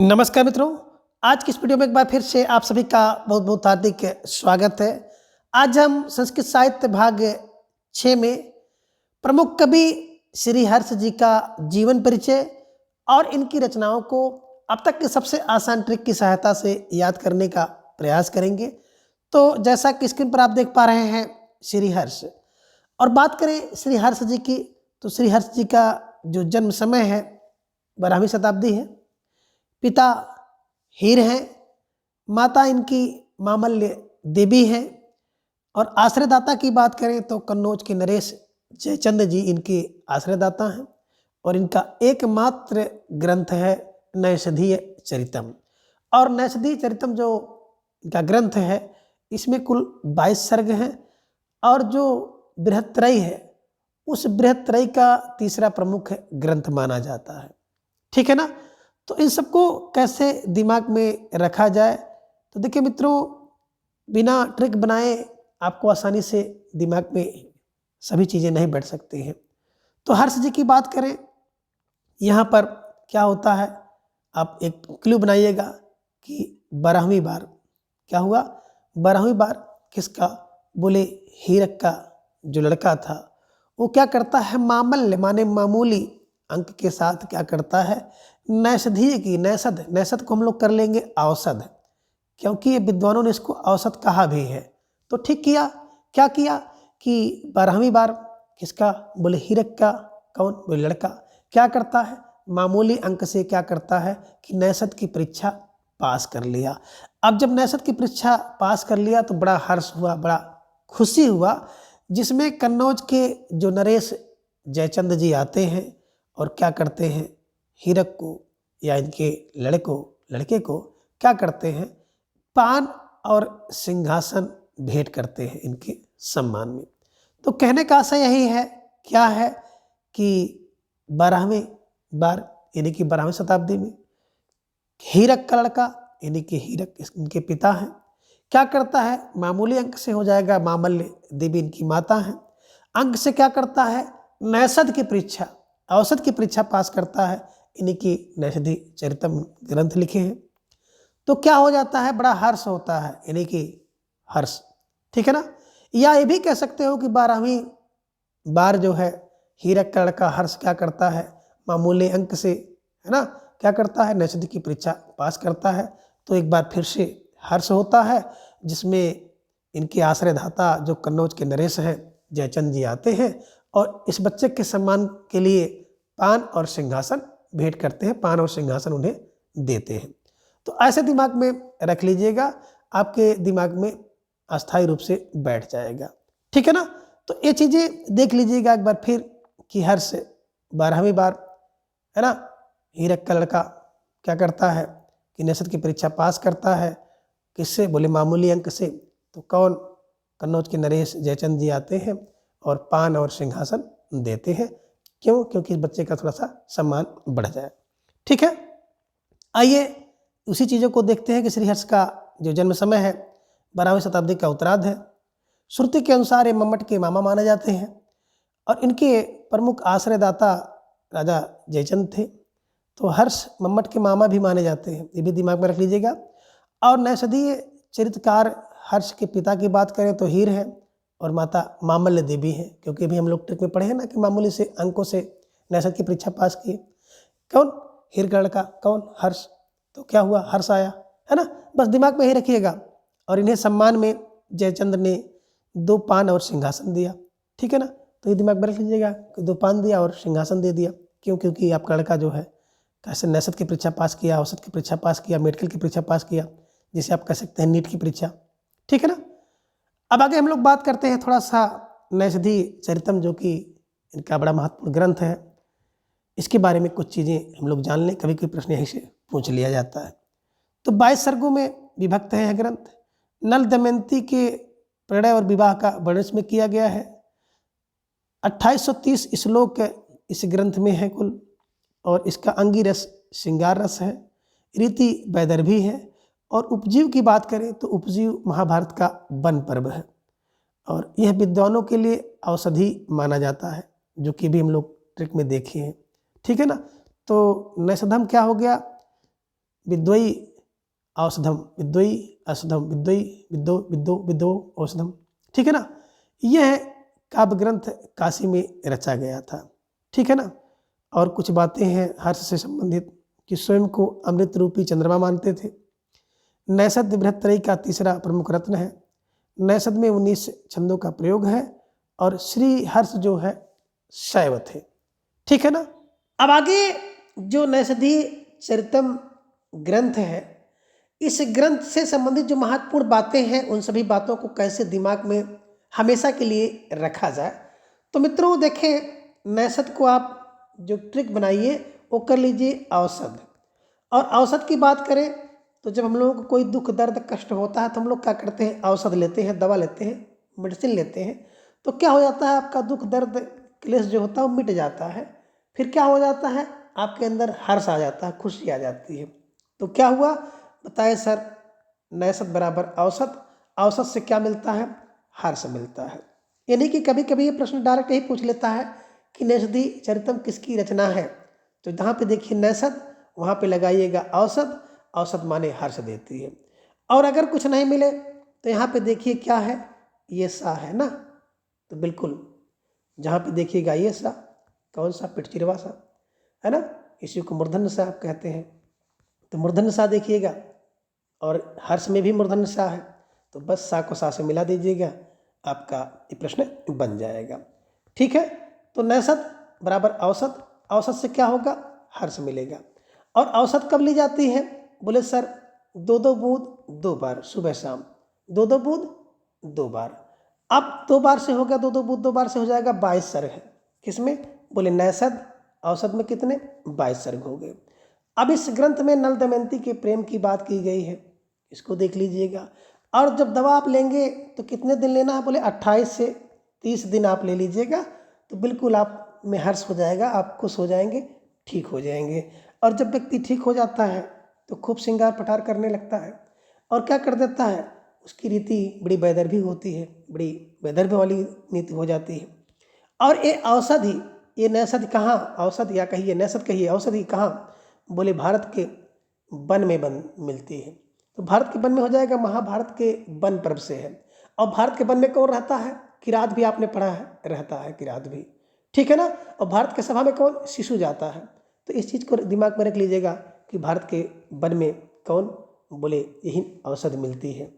नमस्कार मित्रों। आज की इस वीडियो में एक बार फिर से आप सभी का बहुत बहुत हार्दिक स्वागत है। आज हम संस्कृत साहित्य भाग 6 में प्रमुख कवि श्री हर्ष जी का जीवन परिचय और इनकी रचनाओं को अब तक के सबसे आसान ट्रिक की सहायता से याद करने का प्रयास करेंगे। तो जैसा कि स्क्रीन पर आप देख पा रहे हैं श्री हर्ष, और बात करें श्री हर्ष जी की, तो श्री हर्ष जी का जो जन्म समय है 12वीं शताब्दी है। पिता हीर हैं, माता इनकी मामल्य देवी हैं, और आश्रयदाता की बात करें तो कन्नौज के नरेश जयचंद जी इनके आश्रयदाता हैं। और इनका एकमात्र ग्रंथ है नैषधीय चरितम। और नैषधीय चरितम जो इनका ग्रंथ है, इसमें कुल 22 सर्ग हैं, और जो बृहत्त्रयी है उस बृहत्त्रयी का तीसरा प्रमुख ग्रंथ माना जाता है। ठीक है ना। तो इन सबको कैसे दिमाग में रखा जाए, तो देखिए मित्रों, बिना ट्रिक बनाए आपको आसानी से दिमाग में सभी चीज़ें नहीं बैठ सकती हैं। तो हर्ष जी की बात करें, यहाँ पर क्या होता है, आप एक क्लू बनाइएगा कि 12वीं बार क्या हुआ। 12वीं बार किसका, बोले हीरक का जो लड़का था वो क्या करता है, मामल्य माने मामूली अंक के साथ क्या करता है, नैषधीय की, नैषध, नैषध को हम लोग कर लेंगे औसत, क्योंकि ये विद्वानों ने इसको औसत कहा भी है। तो ठीक किया, क्या किया कि 12वीं बार किसका, बोले हीरक का, कौन, बोले लड़का, क्या करता है, मामूली अंक से क्या करता है कि नैषध की परीक्षा पास कर लिया। अब जब नैषध की परीक्षा पास कर लिया तो बड़ा हर्ष हुआ, बड़ा खुशी हुआ, जिसमें कन्नौज के जो नरेश जयचंद जी आते हैं और क्या करते हैं, हीरक को या इनके लड़के को क्या करते हैं, पान और सिंहासन भेंट करते हैं इनके सम्मान में। तो कहने का आशय यही है, क्या है कि 12वीं बार यानी कि 12वीं शताब्दी में हीरक का लड़का यानी कि हीरक इनके पिता हैं, क्या करता है, मामूली अंक से हो जाएगा, मामल्य देवी इनकी माता हैं, अंक से क्या करता है, नैषध की परीक्षा, औसत की परीक्षा पास करता है, इन्हीं की नैषधीय चरितम ग्रंथ लिखे हैं। तो क्या हो जाता है, बड़ा हर्ष होता है, यानी कि हर्ष। ठीक है ना। या ये भी कह सकते हो कि 12वीं बार जो है हीरक का लड़का हर्ष क्या करता है, मामूली अंक से, है ना, क्या करता है, नैषधीय की परीक्षा पास करता है। तो एक बार फिर से हर्ष होता है, जिसमें इनके आश्रयदाता जो कन्नौज के नरेश हैं जयचंद जी आते हैं और इस बच्चे के सम्मान के लिए पान और सिंहासन भेंट करते हैं, पान और सिंहासन उन्हें देते हैं। तो ऐसे दिमाग में रख लीजिएगा, आपके दिमाग में अस्थायी रूप से बैठ जाएगा। ठीक है ना। तो ये चीज़ें देख लीजिएगा एक बार फिर कि हर्ष 12वीं बार, है ना, हीरक का लड़का क्या करता है कि नैषध की परीक्षा पास करता है, किससे, बोले मामूली अंक से। तो कौन, कन्नौज के नरेश जयचंद जी आते हैं और पान और सिंहासन देते हैं। क्यों, क्योंकि इस बच्चे का थोड़ा सा सम्मान बढ़ जाए। ठीक है। आइए उसी चीज़ों को देखते हैं कि श्री हर्ष का जो जन्म समय है 12वीं शताब्दी का उत्तरार्ध है। श्रुति के अनुसार ये मम्मट के मामा माने जाते हैं और इनके प्रमुख आश्रयदाता राजा जयचंद थे। तो हर्ष मम्मट के मामा भी माने जाते हैं, ये भी दिमाग में रख लीजिएगा। और नैषधीय चरित्रकार हर्ष के पिता की बात करें तो हीर है और माता मामल्य देवी है, क्योंकि अभी हम लोग ट्रिक में पढ़े हैं ना कि मामूली से अंकों से नैषध की परीक्षा पास की। कौन, हीर का लड़का, कौन, हर्ष। तो क्या हुआ, हर्ष आया, है ना, बस दिमाग में ही रखिएगा। और इन्हें सम्मान में जयचंद ने 2 पान और सिंहासन दिया। ठीक है ना। तो ये दिमाग में रख लीजिएगा कि 2 पान दिया और सिंहासन दे दिया। क्यों, क्योंकि आपका लड़का जो है कैसे नैषध की परीक्षा पास किया, औसत की परीक्षा पास किया, मेडिकल की परीक्षा पास किया, जिसे आप कह सकते हैं नीट की परीक्षा। ठीक है ना। अब आगे हम लोग बात करते हैं थोड़ा सा नैषधीय चरितम, जो कि इनका बड़ा महत्वपूर्ण ग्रंथ है। इसके बारे में कुछ चीज़ें हम लोग जान लें, कभी कोई प्रश्न यहीं से पूछ लिया जाता है। तो 22 सर्गों में विभक्त है यह ग्रंथ। नल दमयंती के प्रणय और विवाह का वर्णन इसमें किया गया है। 2830 श्लोक इस ग्रंथ में है कुल, और इसका अंगी रस श्रृंगार रस है, रीति वैदर्भी है, और उपजीव की बात करें तो उपजीव महाभारत का वन पर्व है। और यह विद्वानों के लिए औषधि माना जाता है, जो कि भी हम लोग ट्रिक में देखे हैं। ठीक है ना। तो नैषधम क्या हो गया, विद्वई औषधम, विद्वई औषधम, विद्वई विद्वो विद्वो विद्वो औषधम। ठीक है ना। यह काव्य ग्रंथ काशी में रचा गया था। ठीक है ना। और कुछ बातें हैं हर्ष से संबंधित कि स्वयं को अमृत रूपी चंद्रमा मानते थे। नैषध बृहत्त्रयी का तीसरा प्रमुख रत्न है। नैषध में 19 छंदों का प्रयोग है और श्री हर्ष जो है शैव थे। ठीक है ना। अब आगे जो नैषधि चरितम ग्रंथ है, इस ग्रंथ से संबंधित जो महत्वपूर्ण बातें हैं उन सभी बातों को कैसे दिमाग में हमेशा के लिए रखा जाए। तो मित्रों देखें, नैषध को आप जो ट्रिक बनाइए वो कर लीजिए औषध। और औषध की बात करें तो जब हम लोगों को कोई दुख दर्द कष्ट होता है तो हम लोग क्या करते हैं, औषध लेते हैं, दवा लेते हैं, मेडिसिन लेते हैं। तो क्या हो जाता है, आपका दुख दर्द क्लेश जो होता है वो मिट जाता है। फिर क्या हो जाता है, आपके अंदर हर्ष आ जाता है, खुशी आ जाती है। तो क्या हुआ बताए सर, नैषध बराबर औसत, औसत से क्या मिलता है, हर्ष मिलता है। यानी कि कभी कभी ये प्रश्न डायरेक्ट यही पूछ लेता है कि नैषधि चरितम किसकी रचना है। तो जहाँ पे देखिए नैषध, वहाँ पे लगाइएगा औसत, औसत माने हर्ष देती है। और अगर कुछ नहीं मिले तो यहाँ पे देखिए क्या है, ये सा है ना। तो बिल्कुल जहाँ पे देखिएगा ये सा, कौन सा, पिटचिरवा सा है ना, इसी को मूर्धन्य सा आप कहते हैं। तो मूर्धन्य सा देखिएगा, और हर्ष में भी मूर्धन्य सा है। तो बस सा को सा से मिला दीजिएगा, आपका ये प्रश्न बन जाएगा। ठीक है। तो नैषध बराबर औसत, औसत से क्या होगा, हर्ष मिलेगा। और औसत कब ली जाती है, बोले सर 2-2 बूंद 2 बार, सुबह शाम 2-2 बूंद 2 बार। अब 2 बार से हो गया, 2-2 बूंद 2 बार से हो जाएगा 22 सर्ग है। किसमें, बोले नैषध, औसत में कितने, 22 सर्ग हो गए। अब इस ग्रंथ में नल दमयंती के प्रेम की बात की गई है, इसको देख लीजिएगा। और जब दवा आप लेंगे तो कितने दिन लेना है, बोले 28 से 30 दिन आप ले लीजिएगा। तो बिल्कुल आप में हर्ष हो जाएगा, आप खुश हो जाएंगे, ठीक हो जाएंगे। और जब व्यक्ति ठीक हो जाता है तो खूब श्रृंगार पठार करने लगता है और क्या कर देता है, उसकी रीति बड़ी बेदर्भी होती है, बड़ी बेदर्भ वाली नीति हो जाती है। और ये औषधि, ये नैषध कहाँ, औषध या कहिए नैषध कहिए, औषधि कहाँ, बोले भारत के वन में बन मिलती है। तो भारत के वन में हो जाएगा, महाभारत के वन पर्व से है। और भारत के वन में कौन रहता है, किरात भी आपने पढ़ा है, रहता है किरात भी। ठीक है ना। और भारत के सभा में कौन, शिशु जाता है। तो इस चीज़ को दिमाग में रख लीजिएगा कि भारत के वन में कौन, बोले यही औषधि मिलती है।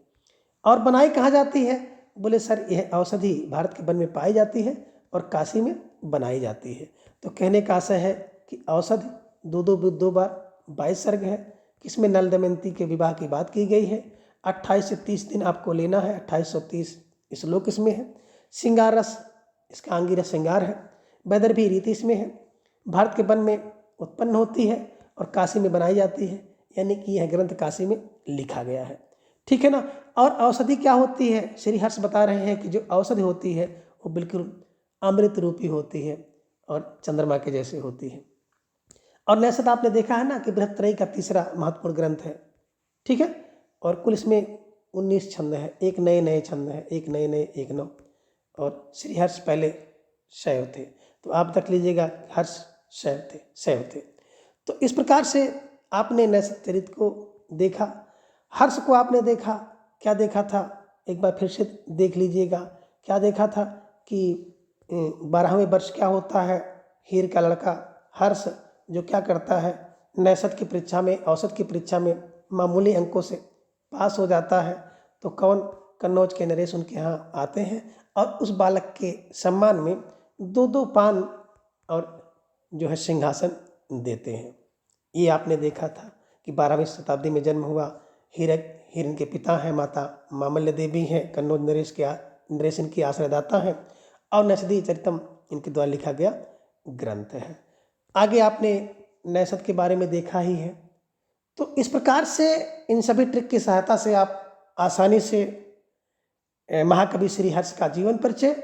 और बनाई कहाँ जाती है, बोले सर यह औषधि भारत के वन में पाई जाती है और काशी में बनाई जाती है। तो कहने का आशय है कि औषधि 2-2 बार 22 सर्ग है। किसमें, नल दमयंती के विवाह की बात की गई है। 28 से 30 दिन आपको लेना है, 2830 श्लोक इसमें है। श्रृंगार रस, इसका अंगी रस श्रृंगार है। वैदर्भी रीति इसमें है, भारत के वन में उत्पन्न होती है और काशी में बनाई जाती है। यानी कि यह ग्रंथ काशी में लिखा गया है। ठीक है ना। और औषधि क्या होती है, श्री हर्ष बता रहे हैं कि जो औषधि होती है वो बिल्कुल अमृत रूपी होती है और चंद्रमा के जैसे होती है। और नैषध आपने देखा है ना कि बृहत्त्रयी का तीसरा महत्वपूर्ण ग्रंथ है। ठीक है। और कुल इसमें 19 छंद है, एक नए नए छंद है, एक नए नए, एक नौ। और श्री हर्ष पहले शैव थे। तो आप तक लीजिएगा, हर्ष शैव थे, शैव थे। तो इस प्रकार से आपने नैषध चरित को देखा, हर्ष को आपने देखा। क्या देखा था, एक बार फिर से देख लीजिएगा। क्या देखा था कि 12वें वर्ष क्या होता है, हीर का लड़का हर्ष जो क्या करता है, नैषध की परीक्षा में, औसत की परीक्षा में मामूली अंकों से पास हो जाता है। तो कौन, कन्नौज के नरेश उनके यहाँ आते हैं और उस बालक के सम्मान में 2-2 पान और जो है सिंहासन देते हैं। ये आपने देखा था कि 12वीं शताब्दी में जन्म हुआ। हिरण के पिता हैं माता मामल्य देवी हैं, कन्नौज नरेश इनकी आश्रयदाता हैं और नैषधि चरितम इनके द्वारा लिखा गया ग्रंथ है। आगे आपने नैषध के बारे में देखा ही है। तो इस प्रकार से इन सभी ट्रिक की सहायता से आप आसानी से महाकवि श्री हर्ष का जीवन परिचय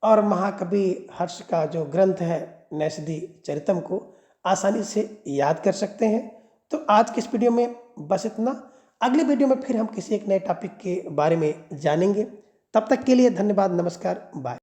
और महाकवि हर्ष का जो ग्रंथ है नैषधि चरितम को आसानी से याद कर सकते हैं। तो आज की इस वीडियो में बस इतना। अगले वीडियो में फिर हम किसी एक नए टॉपिक के बारे में जानेंगे। तब तक के लिए धन्यवाद, नमस्कार, बाय।